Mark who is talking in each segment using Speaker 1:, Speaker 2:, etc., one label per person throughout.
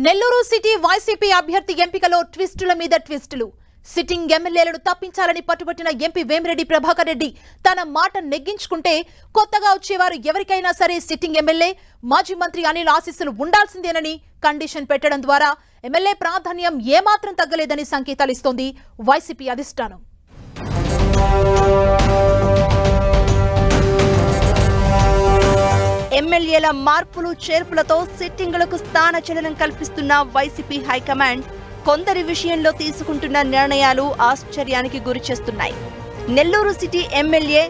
Speaker 1: Nellore city YCP అభ్యర్థి ఎంపికలో ట్విస్టుల మీద ట్విస్టులు. సిట్టింగ్ ఎమ్మెల్యేలను తప్పించాలని పట్టుబట్టిన ఎంపీ వేమిరెడ్డి ప్రభాకర్ రెడ్డి తన మాట నెగ్గించుకుంటే కొత్తగా వచ్చేవారు ఎవరికైనా సరే సిట్టింగ్ ఎమ్మెల్యే మాజీ మంత్రి అనిల్ ఆశీస్సులు ఉండాల్సిందేనని కండిషన్ పెట్టడం ద్వారా ఎమ్మెల్యే ప్రాధాన్యం ఏమాత్రం తగ్గలేదని సంకేతాలిస్తోంది వైసీపీ అధిష్టానం.
Speaker 2: ఎమ్మెల్యేల మార్పులు చేర్పులతో సిట్టింగులకు స్థానచలనం కల్పిస్తున్న వైసీపీ హైకమాండ్ కొందరి విషయంలో తీసుకుంటున్న నిర్ణయాలు ఆశ్చర్యానికి గురిచేస్తున్నాయి. నెల్లూరు సిటీ ఎమ్మెల్యే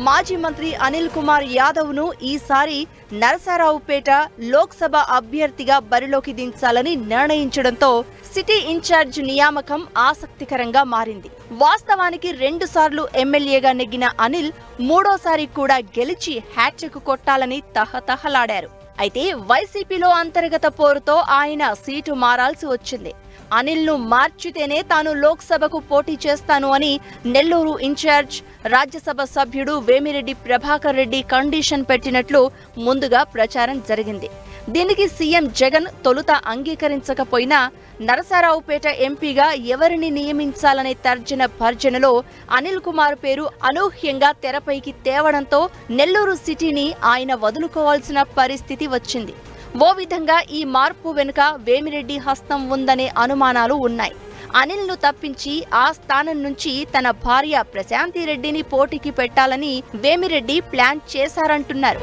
Speaker 2: మాజీ మంత్రి అనిల్ కుమార్ యాదవ్ ను ఈసారి నరసరావుపేట లోక్సభ అభ్యర్థిగా బరిలోకి దించాలని నిర్ణయించడంతో సిటీ ఇన్ఛార్జ్ నియామకం ఆసక్తికరంగా మారింది. వాస్తవానికి 2 సార్లు ఎమ్మెల్యేగా నెగ్గిన అనిల్ మూడోసారి కూడా గెలిచి హ్యాట్రిక్ కొట్టాలని తహతహలాడారు. అయితే వైసీపీలో అంతర్గత పోరుతో ఆయన సీటు మారాల్సి వచ్చింది. అనిల్ ను మార్చితేనే తాను లోక్సభకు పోటీ చేస్తాను అని నెల్లూరు ఇన్ఛార్జ్ రాజ్యసభ సభ్యుడు వేమిరెడ్డి ప్రభాకర్ రెడ్డి కండిషన్ పెట్టినట్లు ముందుగా ప్రచారం జరిగింది. దీనికి సీఎం జగన్ తొలుత అంగీకరించకపోయినా నరసరావుపేట ఎంపీగా ఎవరిని నియమించాలనే తర్జన భర్జనలో అనిల్ కుమార్ పేరు అనూహ్యంగా తెరపైకి తేవడంతో నెల్లూరు సిటీని ఆయన వదులుకోవాల్సిన పరిస్థితి వచ్చింది. ఓ విధంగా ఈ మార్పు వెనుక వేమిరెడ్డి హస్తం ఉందనే అనుమానాలు ఉన్నాయి. అనిల్ ను తప్పించి ఆ స్థానం నుంచి తన భార్య ప్రశాంతి రెడ్డిని పోటీకి పెట్టాలని వేమిరెడ్డి ప్లాన్ చేశారంటున్నారు.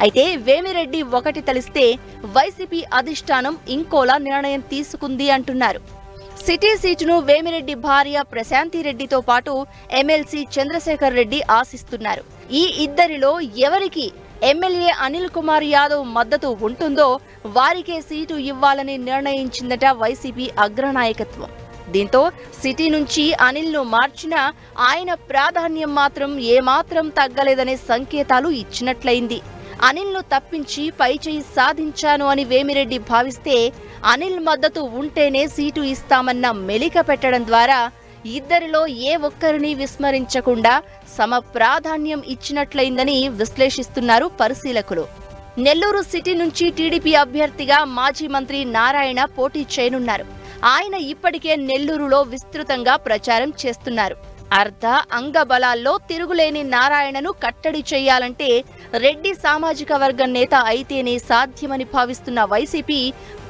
Speaker 2: అయితే వేమిరెడ్డి ఒకటి తలిస్తే వైసీపీ అధిష్టానం ఇంకోలా నిర్ణయం తీసుకుంది అంటున్నారు. సిటీ సీటును వేమిరెడ్డి భార్య ప్రశాంతి రెడ్డితో పాటు ఎమ్మెల్సీ చంద్రశేఖర్ రెడ్డి ఆశిస్తున్నారు. ఈ ఇద్దరిలో ఎవరికి ఎమ్మెల్యే అనిల్ కుమార్ యాదవ్ మద్దతు ఉంటుందో వారికే సీటు ఇవ్వాలని నిర్ణయించిందట వైసీపీ అగ్రనాయకత్వం. దీంతో సిటీ నుంచి అనిల్ ను మార్చినా ఆయన ప్రాధాన్యం మాత్రం ఏమాత్రం తగ్గలేదనే సంకేతాలు ఇచ్చినట్లయింది. అనిల్ ను తప్పించి పైచేయి సాధించాను అని వేమిరెడ్డి భావిస్తే అనిల్ మద్దతు ఉంటేనే సీటు ఇస్తామన్న మెలిక పెట్టడం ద్వారా ఇద్దరిలో ఏ ఒక్కరిని విస్మరించకుండా సమ ప్రాధాన్యం ఇచ్చినట్లయిందని విశ్లేషిస్తున్నారు పరిశీలకులు. నెల్లూరు సిటీ నుంచి టీడీపీ అభ్యర్థిగా మాజీ మంత్రి నారాయణ పోటీ చేయనున్నారు. ఆయన ఇప్పటికే నెల్లూరులో విస్తృతంగా ప్రచారం చేస్తున్నారు. అర్ధ అంగబలాల్లో తిరుగులేని నారాయణను కట్టడి చేయాలంటే రెడ్డి సామాజిక వర్గం నేత అయితేనే సాధ్యమని భావిస్తున్న వైసీపీ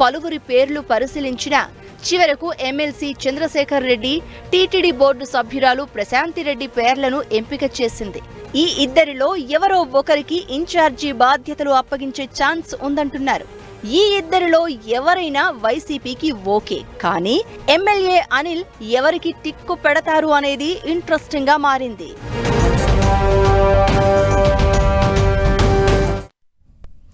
Speaker 2: పలువురి పేర్లు పరిశీలించినా చివరకు MLC Chandrasekhar Reddy, TTD board సభ్యురాలు ప్రశాంతి రెడ్డి పేర్లను ఎంపిక చేసింది. ఈ ఇద్దరిలో ఎవరో ఒకరికి ఇన్ఛార్జి బాధ్యతలు అప్పగించే ఛాన్స్ ఉందంటున్నారు. ఈ ఇద్దరిలో ఎవరైనా వైసీపీకి ఓకే, కానీ ఎమ్మెల్యే అనిల్ ఎవరికి టిక్కు పెడతారు అనేది ఇంట్రెస్టింగ్ గా మారింది.